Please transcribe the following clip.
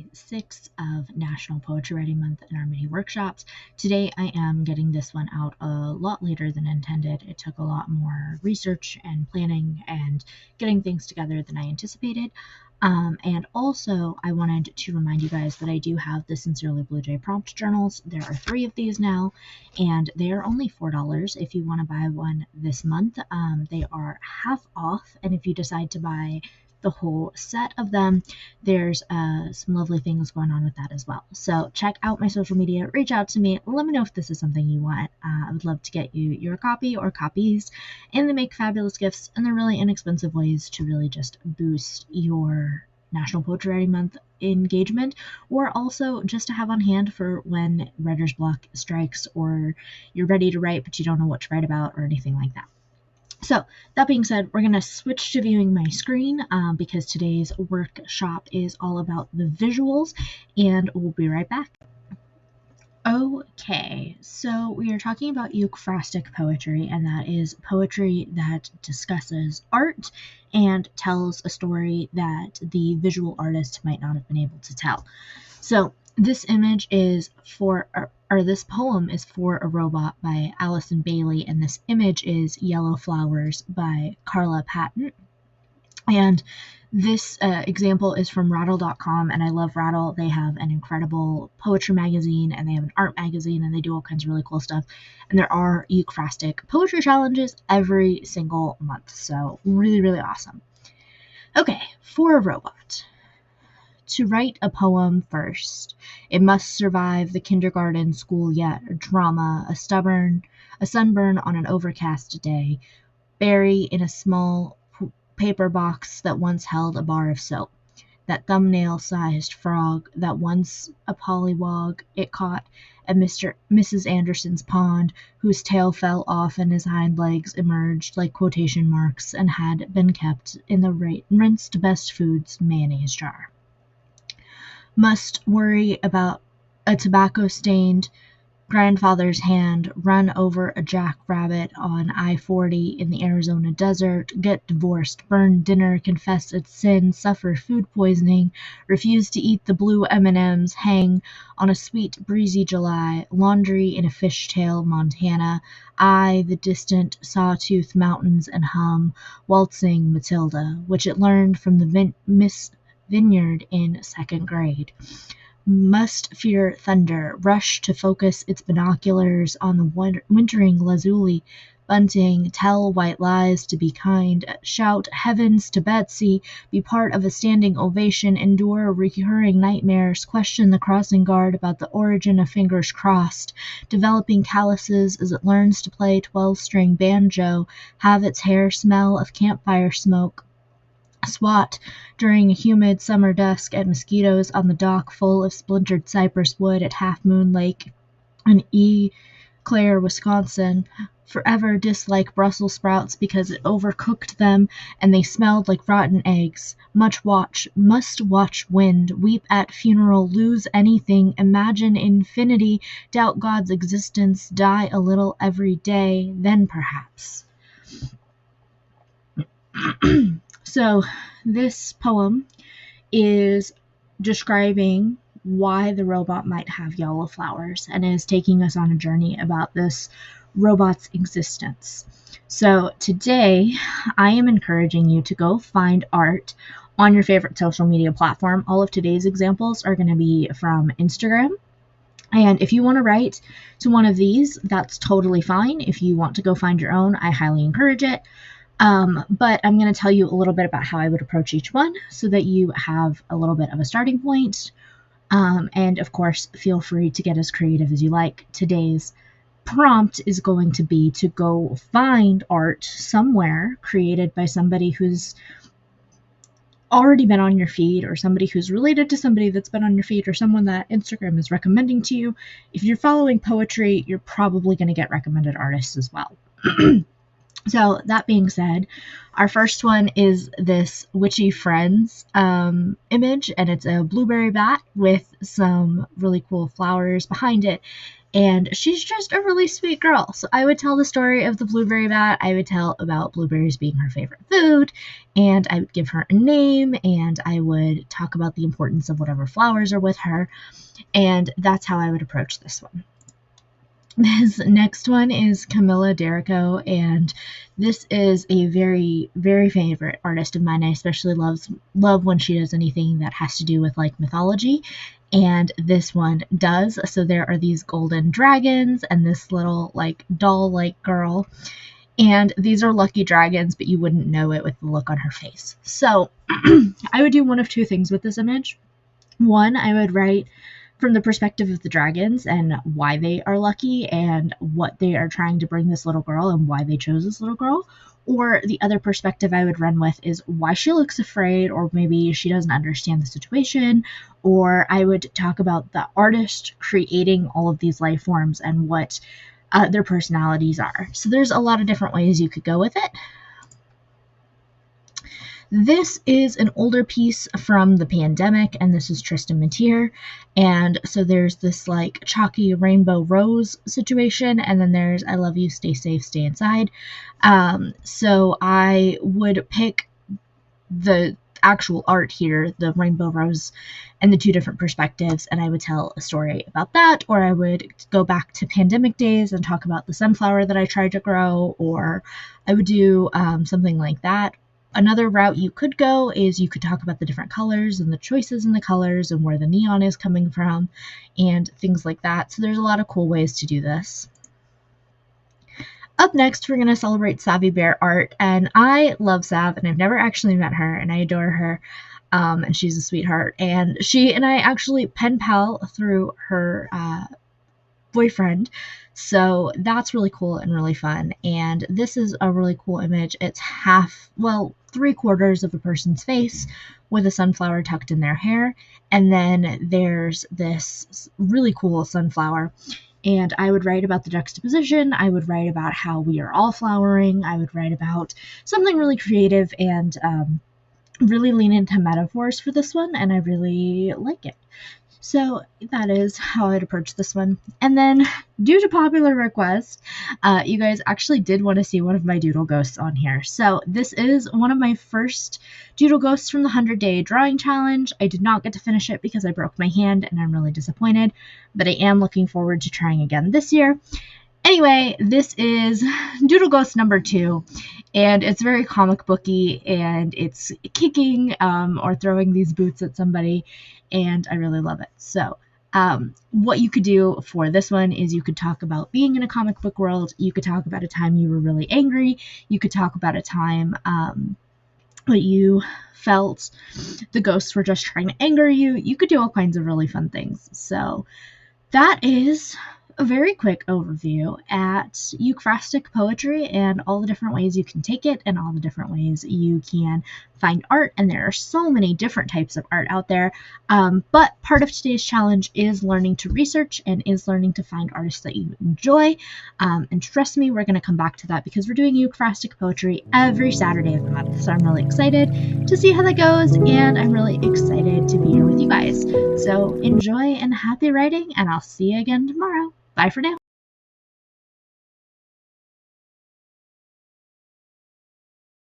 day 6 of National Poetry Writing Month in our mini workshops. Today I am getting this one out a lot later than intended. It took a lot more research and planning and getting things together than I anticipated. And also, I wanted to remind you guys that I do have the Sincerely Blue Jay prompt journals. There are 3 of these now, and they are only $4 if you want to buy one this month. They are half off, and if you decide to buy the whole set of them, there's some lovely things going on with that as well. So check out my social media, reach out to me, let me know if this is something you want. I would love to get you your copy or copies, and they make fabulous gifts, and they're really inexpensive ways to really just boost your National Poetry Writing Month engagement, or also just to have on hand for when writer's block strikes or you're ready to write but you don't know what to write about or anything like that. So that being said, we're going to switch to viewing my screen because today's workshop is all about the visuals, and we'll be right back. Okay, so we are talking about Ekphrastic poetry, and that is poetry that discusses art and tells a story that the visual artist might not have been able to tell. So this image is this poem is For a Robot by Allison Bailey, and this image is Yellow Flowers by Carla Patton. And this example is from rattle.com, and I love Rattle. They have an incredible poetry magazine, and they have an art magazine, and they do all kinds of really cool stuff. And there are Ekphrastic poetry challenges every single month, so really, really awesome. Okay, For a Robot. To write a poem first, it must survive the kindergarten school yet, drama, a sunburn on an overcast day, bury in a small paper box that once held a bar of soap, that thumbnail-sized frog that once a pollywog it caught at Mrs. Anderson's pond, whose tail fell off and his hind legs emerged like quotation marks and had been kept in the rinsed best foods mayonnaise jar. Must worry about a tobacco-stained grandfather's hand, run over a jackrabbit on I-40 in the Arizona desert, get divorced, burn dinner, confess its sin, suffer food poisoning, refuse to eat the blue M&Ms, hang on a sweet breezy July, laundry in a fishtail Montana, eye the distant sawtooth mountains and hum, waltzing Matilda, which it learned from the Miss Vineyard in 2nd grade. Must fear thunder, rush to focus its binoculars on the wintering lazuli, bunting, tell white lies to be kind, shout heavens to Betsy, be part of a standing ovation, endure recurring nightmares, question the crossing guard about the origin of fingers crossed, developing calluses as it learns to play 12-string banjo, have its hair smell of campfire smoke, swat during a humid summer dusk at mosquitoes on the dock full of splintered cypress wood at Half Moon Lake in Clare, Wisconsin. Forever dislike Brussels sprouts because it overcooked them and they smelled like rotten eggs. Must watch wind, weep at funeral, lose anything, imagine infinity, doubt God's existence, die a little every day, then perhaps. So this poem is describing why the robot might have yellow flowers and is taking us on a journey about this robot's existence. So today I am encouraging you to go find art on your favorite social media platform. All of today's examples are going to be from Instagram. And if you want to write to one of these, that's totally fine. If you want to go find your own, I highly encourage it. But I'm going to tell you a little bit about how I would approach each one so that you have a little bit of a starting point. And of course, feel free to get as creative as you like. Today's prompt is going to be to go find art somewhere created by somebody who's already been on your feed, or somebody who's related to somebody that's been on your feed, or someone that Instagram is recommending to you. If you're following poetry, you're probably going to get recommended artists as well. So that being said, our first one is this Witchy Friends image, and it's a blueberry bat with some really cool flowers behind it. and she's just a really sweet girl. So I would tell the story of the blueberry bat. I would tell about blueberries being her favorite food, and I would give her a name, and I would talk about the importance of whatever flowers are with her, and that's how I would approach this one. This next one is Camilla Derrico, and this is a very, very favorite artist of mine. I especially love when she does anything that has to do with like mythology, and this one does. So there are these golden dragons and this little like doll-like girl, and these are lucky dragons, but you wouldn't know it with the look on her face. So I would do one of two things with this image. One, I would write from the perspective of the dragons and why they are lucky and what they are trying to bring this little girl and why they chose this little girl. Or the other perspective I would run with is why she looks afraid, or maybe she doesn't understand the situation. Or I would talk about the artist creating all of these life forms and what their personalities are. So there's a lot of different ways you could go with it. This is an older piece from the pandemic, and this is Tristan Matier. And so there's this like chalky rainbow rose situation, and then there's I love you, stay safe, stay inside. So I would pick the actual art here, the rainbow rose, and the two different perspectives, and I would tell a story about that, or I would go back to pandemic days and talk about the sunflower that I tried to grow, or I would do something like that. Another route you could go is you could talk about the different colors and the choices in the colors and where the neon is coming from and things like that. So there's a lot of cool ways to do this. Up next, we're going to celebrate Savvy Bear art, and I love Sav, and I've never actually met her, and I adore her, and she's a sweetheart, and she and I actually pen pal through her boyfriend, so that's really cool and really fun. And this is a really cool image. It's three-quarters of a person's face with a sunflower tucked in their hair, and then there's this really cool sunflower. And I would write about the juxtaposition. I would write about how we are all flowering. I would write about something really creative and really lean into metaphors for this one, and I really like it. So that is how I'd approach this one. And then, due to popular request, you guys actually did want to see one of my doodle ghosts on here. So this is one of my first doodle ghosts from the 100-day drawing challenge. I did not get to finish it because I broke my hand, and I'm really disappointed, but I am looking forward to trying again this year. Anyway, this is Doodle Ghost number 2, and it's very comic booky, and it's kicking or throwing these boots at somebody, and I really love it. So what you could do for this one is you could talk about being in a comic book world. You could talk about a time you were really angry. You could talk about a time that you felt the ghosts were just trying to anger you. You could do all kinds of really fun things. So that is a very quick overview at Ekphrastic poetry and all the different ways you can take it and all the different ways you can find art. And there are so many different types of art out there. But part of today's challenge is learning to research and is learning to find artists that you enjoy. And trust me, we're going to come back to that because we're doing Ekphrastic poetry every Saturday of the month. So I'm really excited to see how that goes, and I'm really excited to be here with you guys. So enjoy and happy writing, and I'll see you again tomorrow. Bye for now.